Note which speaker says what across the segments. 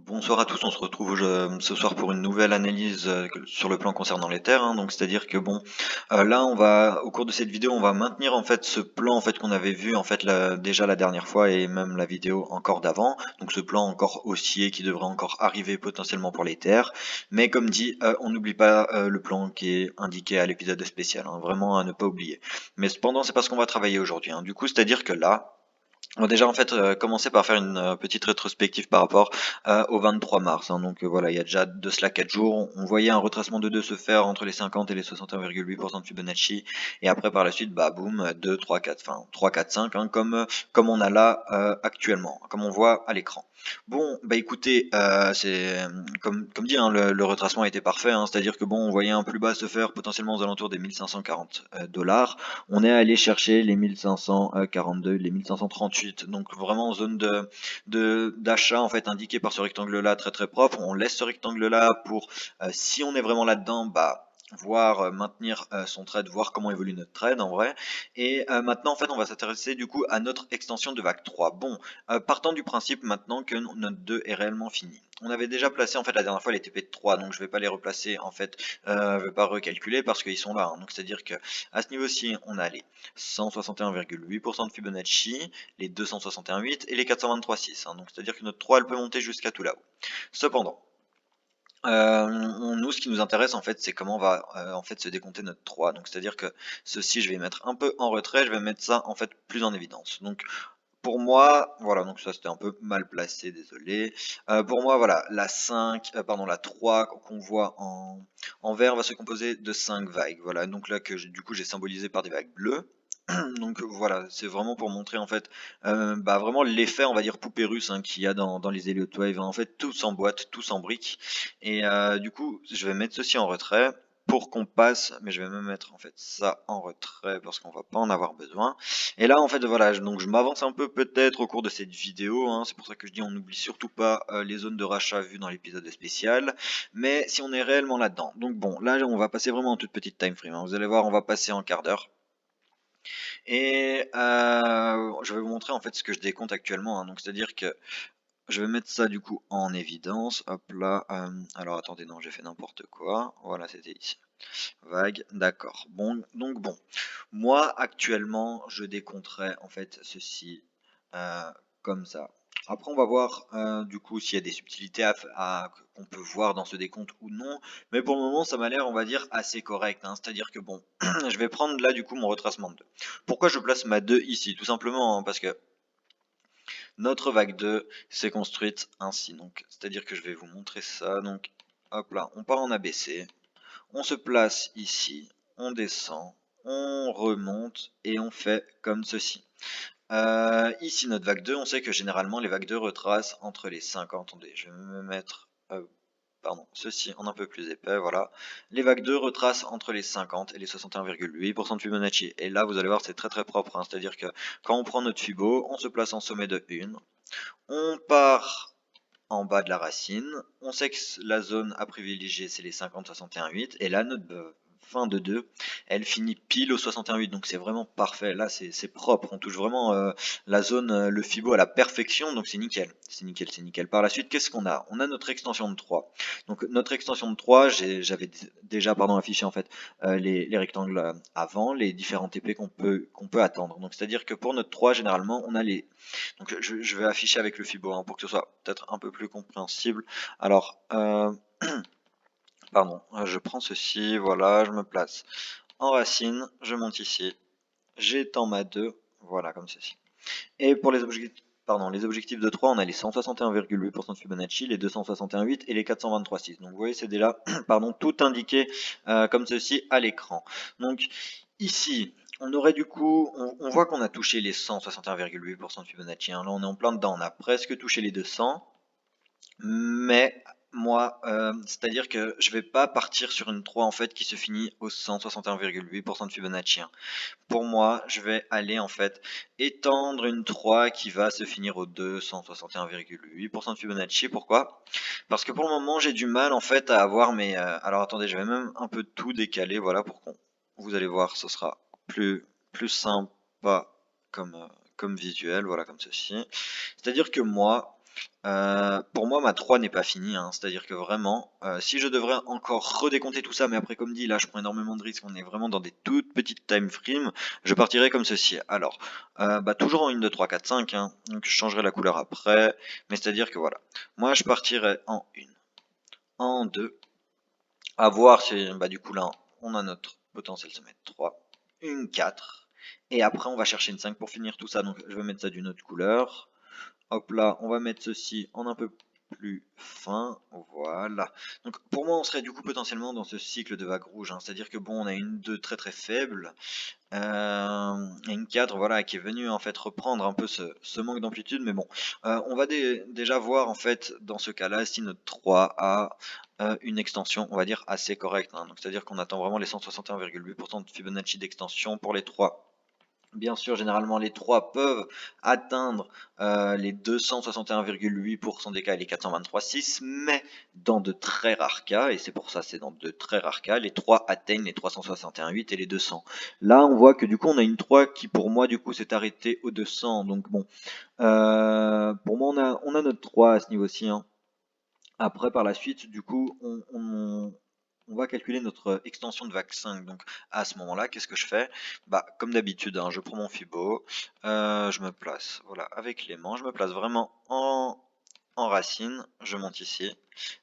Speaker 1: Bonsoir à tous, on se retrouve ce soir pour une nouvelle analyse sur le plan concernant les terres, hein. Donc c'est-à-dire que bon, là on va, au cours de cette vidéo, on va maintenir en fait ce plan en fait qu'on avait vu en fait déjà la dernière fois et même la vidéo encore d'avant. Donc ce plan encore haussier qui devrait encore arriver potentiellement pour les terres. Mais comme dit, on n'oublie pas le plan qui est indiqué à l'épisode spécial, hein, vraiment à ne pas oublier. Mais cependant, c'est pas ce qu'on va travailler aujourd'hui, hein. Du coup, c'est-à-dire que là. On va déjà en fait commencer par faire une petite rétrospective par rapport au 23 mars, hein. Donc voilà, il y a déjà de cela 4 jours, on voyait un retracement de 2 se faire entre les 50 et les 61,8% de Fibonacci, et après par la suite, bah boum, 2, 3, 4, enfin 3, 4, 5, hein, comme on a là actuellement, comme on voit à l'écran. Bon, bah écoutez, c'est comme dit, hein, le retracement a été parfait, hein, c'est-à-dire que bon, on voyait un plus bas se faire potentiellement aux alentours des 1540 dollars. On est allé chercher les 1542, les 1538, donc vraiment zone d'achat en fait indiquée par ce rectangle là très très propre. On laisse ce rectangle là pour si on est vraiment là-dedans, bah voir maintenir son trade, voir comment évolue notre trade en vrai. Et maintenant en fait on va s'intéresser du coup à notre extension de vague 3. Bon, partant du principe maintenant que notre 2 est réellement fini. On avait déjà placé en fait la dernière fois les TP de 3, donc je vais pas les replacer en fait, je vais pas recalculer parce qu'ils sont là, hein. Donc c'est à dire que à ce niveau-ci, on a les 161,8% de Fibonacci, les 261,8 et les 423,6, hein. Donc c'est-à-dire que notre 3 elle peut monter jusqu'à tout là-haut. Cependant, nous, ce qui nous intéresse en fait, c'est comment on va en fait se décompter notre 3. Donc c'est-à-dire que ceci, je vais mettre un peu en retrait, je vais mettre ça en fait plus en évidence. Donc pour moi, voilà, donc ça c'était un peu mal placé, désolé. Pour moi, voilà, la 5, pardon, la 3 qu'on voit en vert va se composer de 5 vagues. Voilà, donc là que du coup j'ai symbolisé par des vagues bleues. Donc voilà, c'est vraiment pour montrer en fait, bah, vraiment l'effet, on va dire poupée russe, hein, qu'il y a dans les Elliott Wave, hein. En fait, tout s'emboîte, tout s'embrique. Et du coup, je vais mettre ceci en retrait pour qu'on passe, mais je vais même mettre en fait ça en retrait parce qu'on va pas en avoir besoin. Et là, en fait, voilà, donc je m'avance un peu peut-être au cours de cette vidéo, hein. C'est pour ça que je dis on n'oublie surtout pas les zones de rachat vues dans l'épisode spécial. Mais si on est réellement là-dedans, donc bon, là on va passer vraiment en toute petite time frame, hein. Vous allez voir, on va passer en quart d'heure. Et je vais vous montrer en fait ce que je décompte actuellement, hein. Donc c'est-à-dire que je vais mettre ça du coup en évidence. Hop là. Alors attendez, non, j'ai fait n'importe quoi. Voilà, c'était ici. Vague, d'accord. Bon, donc bon. Moi actuellement, je décompterai en fait ceci comme ça. Après, on va voir du coup s'il y a des subtilités qu'on peut voir dans ce décompte ou non. Mais pour le moment, ça m'a l'air, on va dire, assez correct, hein. C'est-à-dire que bon, je vais prendre là du coup mon retracement de 2. Pourquoi je place ma 2 ici? Tout simplement, hein, parce que notre vague 2 s'est construite ainsi. Donc, c'est-à-dire que je vais vous montrer ça. Donc, hop là, on part en ABC, on se place ici, on descend, on remonte et on fait comme ceci. Ici, notre vague 2, on sait que généralement les vagues 2 retracent entre les 50. Attendez, je vais me mettre pardon, ceci en un peu plus épais, voilà. Les vagues 2 retracent entre les 50 et les 61,8% de Fibonacci. Et là, vous allez voir, c'est très très propre, hein. C'est-à-dire que quand on prend notre Fibo, on se place en sommet de 1, on part en bas de la racine, on sait que la zone à privilégier, c'est les 50, 61,8, et là, notre fin de 2, elle finit pile au 61,8, donc c'est vraiment parfait. Là, c'est propre, on touche vraiment la zone, le Fibo à la perfection, donc c'est nickel, c'est nickel, c'est nickel. Par la suite, qu'est-ce qu'on a? On a notre extension de 3. Donc notre extension de 3, j'avais déjà affiché en fait les rectangles avant, les différents TP qu'on peut attendre. Donc c'est-à-dire que pour notre 3, généralement, on a les donc je vais afficher avec le Fibo, hein, pour que ce soit peut-être un peu plus compréhensible. Alors, pardon, je prends ceci, voilà, je me place en racine, je monte ici, j'étends ma 2, voilà, comme ceci. Et pour les objectifs de 3, on a les 161,8% de Fibonacci, les 261,8 et les 423,6. Donc vous voyez, c'est déjà pardon, tout indiqué comme ceci à l'écran. Donc ici, on aurait du coup, on voit qu'on a touché les 161,8% de Fibonacci, hein. Là, on est en plein dedans, on a presque touché les 200. Mais moi, c'est-à-dire que je vais pas partir sur une 3 en fait qui se finit au 161,8% de Fibonacci, hein. Pour moi, je vais aller en fait étendre une 3 qui va se finir au 261,8% de Fibonacci. Pourquoi? Parce que pour le moment, j'ai du mal en fait à avoir mes... alors attendez, je vais même un peu tout décaler, voilà, pour qu'on... Vous allez voir, ce sera plus sympa comme visuel, voilà, comme ceci. C'est-à-dire que moi, Pour moi, ma 3 n'est pas finie, hein. C'est-à-dire que vraiment, si je devrais encore redécompter tout ça, mais après, comme dit, là, je prends énormément de risques, on est vraiment dans des toutes petites time frames, je partirais comme ceci. Alors, bah, toujours en une 2 3 4 5, hein, donc je changerai la couleur après, mais c'est-à-dire que voilà. Moi, je partirais en une, en 2, à voir si, bah, du coup, là, on a notre potentiel se mettre 3, une 4, et après, on va chercher une 5 pour finir tout ça, donc je vais mettre ça d'une autre couleur. Hop là, on va mettre ceci en un peu plus fin, voilà. Donc pour moi, on serait du coup potentiellement dans ce cycle de vague rouge, hein. C'est-à-dire que bon, on a une 2 très très faible, et une 4 voilà, qui est venue en fait reprendre un peu ce manque d'amplitude, mais bon, on va déjà voir en fait dans ce cas-là si notre 3 a une extension, on va dire, assez correcte, hein. Donc c'est-à-dire qu'on attend vraiment les 161,8% de Fibonacci d'extension pour les 3. Bien sûr, généralement, les 3 peuvent atteindre les 261,8% des cas et les 423,6, mais dans de très rares cas, et c'est pour ça c'est dans de très rares cas, les 3 atteignent les 361,8 et les 200. Là, on voit que du coup, on a une 3 qui, pour moi, du coup, s'est arrêtée au 200. Donc bon, pour moi, on a notre 3 à ce niveau-ci, hein. Après, par la suite, du coup, on va calculer notre extension de vague 5. Donc, à ce moment-là, qu'est-ce que je fais? Bah, comme d'habitude, hein, je prends mon Fibo, je me place, voilà, avec l'aimant, je me place vraiment en racine, je monte ici,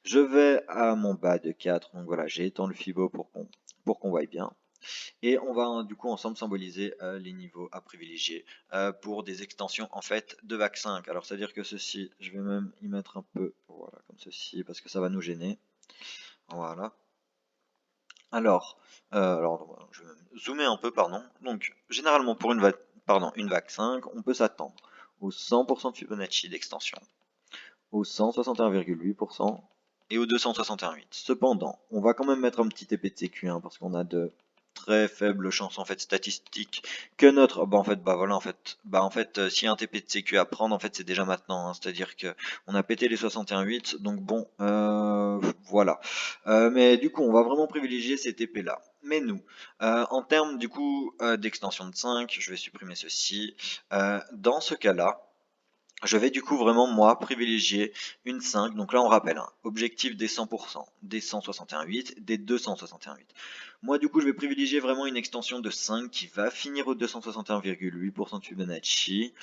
Speaker 1: je vais à mon bas de 4, donc voilà, j'ai étendu le Fibo pour qu'on voie bien. Et on va du coup ensemble symboliser les niveaux à privilégier pour des extensions en fait de vague 5. Alors c'est à dire que ceci, je vais même y mettre un peu, voilà, comme ceci, parce que ça va nous gêner. Voilà. Alors je vais même zoomer un peu, pardon. Donc généralement pour une vague 5, on peut s'attendre au 100% de Fibonacci d'extension, au 161,8% et au 261,8. Cependant, on va quand même mettre un petit TP de sécu, hein, parce qu'on a de très faibles chances en fait statistiques que notre si un TP de sécu à prendre en fait c'est déjà maintenant, hein. C'est-à-dire que on a pété les 61,8, donc bon voilà. Mais du coup on va vraiment privilégier ces TP là. Mais nous, en termes du coup d'extension de 5, je vais supprimer ceci. Dans ce cas-là, je vais du coup vraiment moi privilégier une 5. Donc là on rappelle, hein, objectif des 100%, des 161,8, des 261,8. Moi du coup je vais privilégier vraiment une extension de 5 qui va finir au 261,8% de Fibonacci.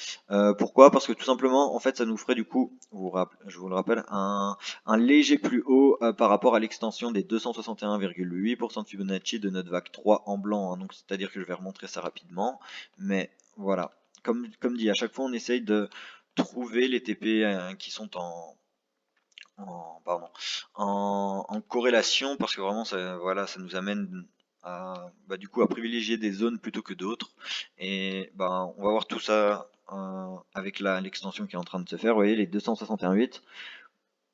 Speaker 1: Pourquoi? Parce que tout simplement en fait ça nous ferait du coup, je vous le rappelle, un léger plus haut par rapport à l'extension des 261,8% de Fibonacci de notre vague 3 en blanc, hein. Donc c'est-à-dire que je vais remontrer ça rapidement. Mais voilà, comme dit, à chaque fois on essaye de trouver les TP qui sont pardon, en corrélation parce que vraiment ça, voilà, ça nous amène à, bah, du coup à privilégier des zones plutôt que d'autres et bah, on va voir tout ça avec l'extension qui est en train de se faire, vous voyez les 261,8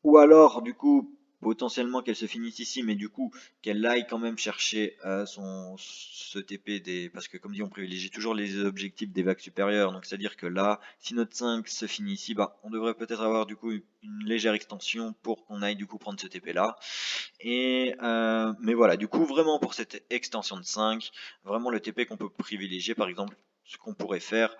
Speaker 1: ou alors, du coup, potentiellement qu'elle se finisse ici, mais du coup, qu'elle aille quand même chercher ce TP des. Parce que comme dit, on privilégie toujours les objectifs des vagues supérieures. Donc c'est-à-dire que là, si notre 5 se finit ici, bah, on devrait peut-être avoir du coup une légère extension pour qu'on aille du coup prendre ce TP là. Mais voilà, du coup, vraiment pour cette extension de 5, vraiment le TP qu'on peut privilégier, par exemple, ce qu'on pourrait faire,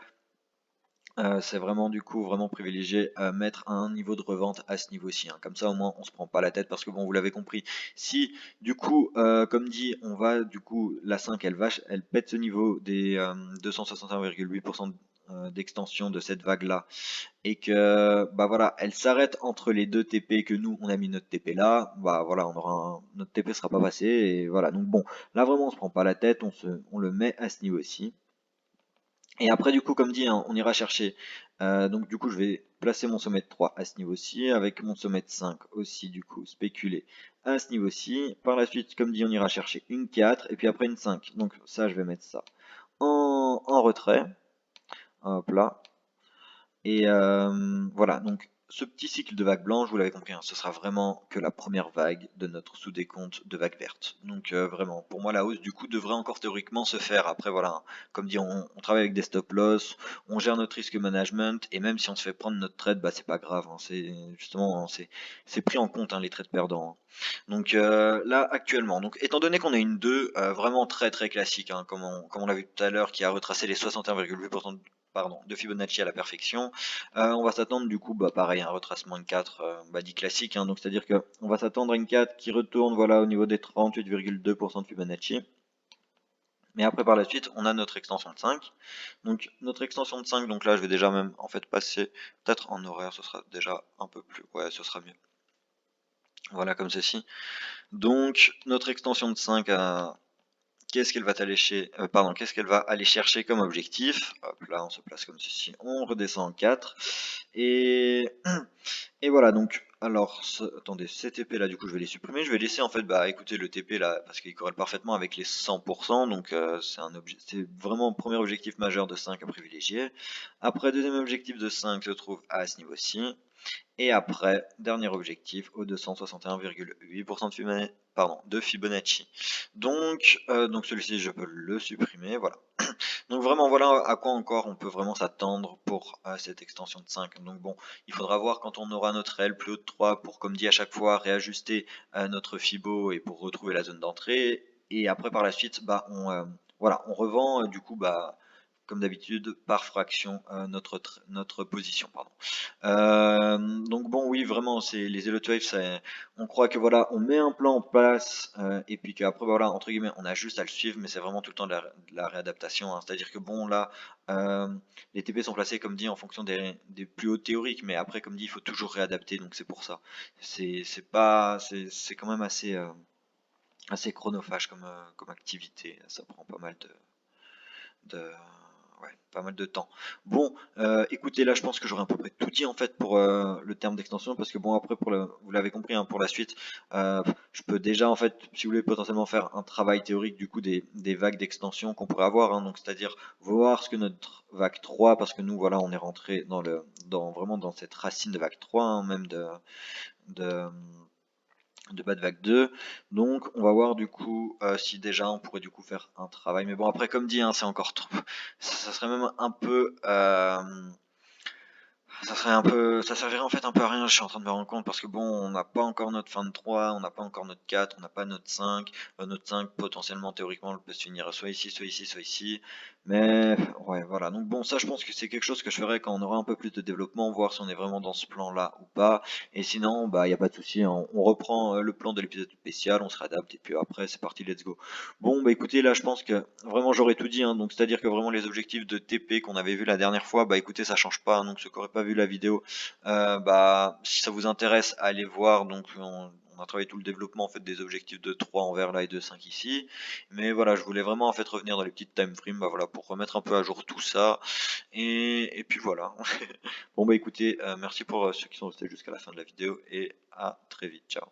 Speaker 1: c'est vraiment du coup vraiment privilégié mettre un niveau de revente à ce niveau-ci, hein. Comme ça au moins on se prend pas la tête parce que bon vous l'avez compris, si du coup comme dit on va du coup la 5 elle pète ce niveau des 261,8% d'extension de cette vague là et que bah voilà elle s'arrête entre les deux TP que nous on a mis notre TP là, bah voilà notre TP sera pas passé et voilà donc bon là vraiment on se prend pas la tête, on le met à ce niveau-ci. Et après, du coup, comme dit, hein, on ira chercher. Donc, du coup, je vais placer mon sommet de 3 à ce niveau-ci, avec mon sommet de 5 aussi, du coup, spéculer à ce niveau-ci. Par la suite, comme dit, on ira chercher une 4 et puis après une 5. Donc, ça, je vais mettre ça en retrait. Hop là. Et voilà, donc ce petit cycle de vague blanche, vous l'avez compris, hein, ce sera vraiment que la première vague de notre sous-décompte de vague verte. Donc vraiment, pour moi, la hausse du coup devrait encore théoriquement se faire. Après, voilà, hein, comme dit, on travaille avec des stop-loss, on gère notre risque management, et même si on se fait prendre notre trade, bah c'est pas grave, hein, c'est justement, hein, c'est pris en compte, hein, les trades perdants, hein. Donc là, actuellement, donc étant donné qu'on a une 2 vraiment très très classique, hein, comme on l'a vu tout à l'heure, qui a retracé les 61,8% pardon, de Fibonacci à la perfection. On va s'attendre du coup, bah pareil, un retracement de 4 dit classique, hein, donc c'est à dire que on va s'attendre à une 4 qui retourne voilà au niveau des 38,2% de Fibonacci. Mais après par la suite on a notre extension de 5. Donc notre extension de 5, donc là je vais déjà même en fait passer peut-être en horaire, ce sera déjà un peu plus, ouais ce sera mieux. Voilà comme ceci. Donc notre extension de 5 à qu'est-ce qu'elle va qu'est-ce qu'elle va aller chercher comme objectif? Hop là on se place comme ceci, on redescend en 4 et et voilà donc alors attendez, ces TP là du coup je vais les supprimer, je vais laisser en fait bah écoutez le TP là parce qu'il corrèle parfaitement avec les 100%, donc c'est vraiment le premier objectif majeur de 5 à privilégier. Après deuxième objectif de 5 se trouve à ce niveau-ci. Et après, dernier objectif au 261,8% de Fibonacci. Donc celui-ci, je peux le supprimer, voilà. Donc vraiment, voilà à quoi encore on peut vraiment s'attendre pour cette extension de 5. Donc bon, il faudra voir quand on aura notre L plus haut de 3 pour, comme dit à chaque fois, réajuster notre Fibo et pour retrouver la zone d'entrée. Et après, par la suite, bah, voilà, on revend du coup, bah, comme d'habitude, par fraction notre position. Pardon. Donc bon, oui, vraiment, c'est les Hello Wave, on croit que voilà, on met un plan en place et puis qu'après voilà, entre guillemets, on a juste à le suivre, mais c'est vraiment tout le temps de la réadaptation, hein. C'est-à-dire que bon, là, euh, les TP sont placés comme dit en fonction des plus hauts théoriques, mais après, comme dit, il faut toujours réadapter, donc c'est pour ça. C'est quand même assez chronophage comme activité. Ça prend pas mal de ouais, pas mal de temps. Bon, écoutez, là, je pense que j'aurais à peu près tout dit en fait pour le terme d'extension, parce que bon, après, vous l'avez compris, hein, pour la suite, je peux déjà en fait, si vous voulez, potentiellement faire un travail théorique du coup des vagues d'extension qu'on pourrait avoir, hein, donc c'est-à-dire voir ce que notre vague 3, parce que nous, voilà, on est rentré vraiment dans cette racine de vague 3, hein, même de de bas de vague 2. Donc on va voir du coup si déjà on pourrait du coup faire un travail. Mais bon après comme dit, hein, c'est encore trop. Ça serait même un peu ça servirait en fait un peu à rien, je suis en train de me rendre compte, parce que bon, on n'a pas encore notre fin de 3, on n'a pas encore notre 4, on n'a pas notre 5. Notre 5, potentiellement, théoriquement, elle peut se finir soit ici, soit ici, soit ici. Mais ouais, voilà. Donc bon, ça, je pense que c'est quelque chose que je ferai quand on aura un peu plus de développement, voir si on est vraiment dans ce plan-là ou pas. Et sinon, bah, il n'y a pas de souci, hein. On reprend le plan de l'épisode spécial, on se réadapte, et puis après, c'est parti, let's go. Bon, bah écoutez, là, je pense que vraiment, j'aurais tout dit, hein. Donc, c'est-à-dire que vraiment, les objectifs de TP qu'on avait vu la dernière fois, bah écoutez, ça change pas, hein. Donc, ceux qui n'auraient pas vu la vidéo, bah, si ça vous intéresse, allez voir. Donc, on a travaillé tout le développement en fait des objectifs de 3 envers là et de 5 ici. Mais voilà, je voulais vraiment en fait revenir dans les petites time frames, bah voilà, pour remettre un peu à jour tout ça. Et puis voilà. Bon bah écoutez, merci pour ceux qui sont restés jusqu'à la fin de la vidéo et à très vite. Ciao.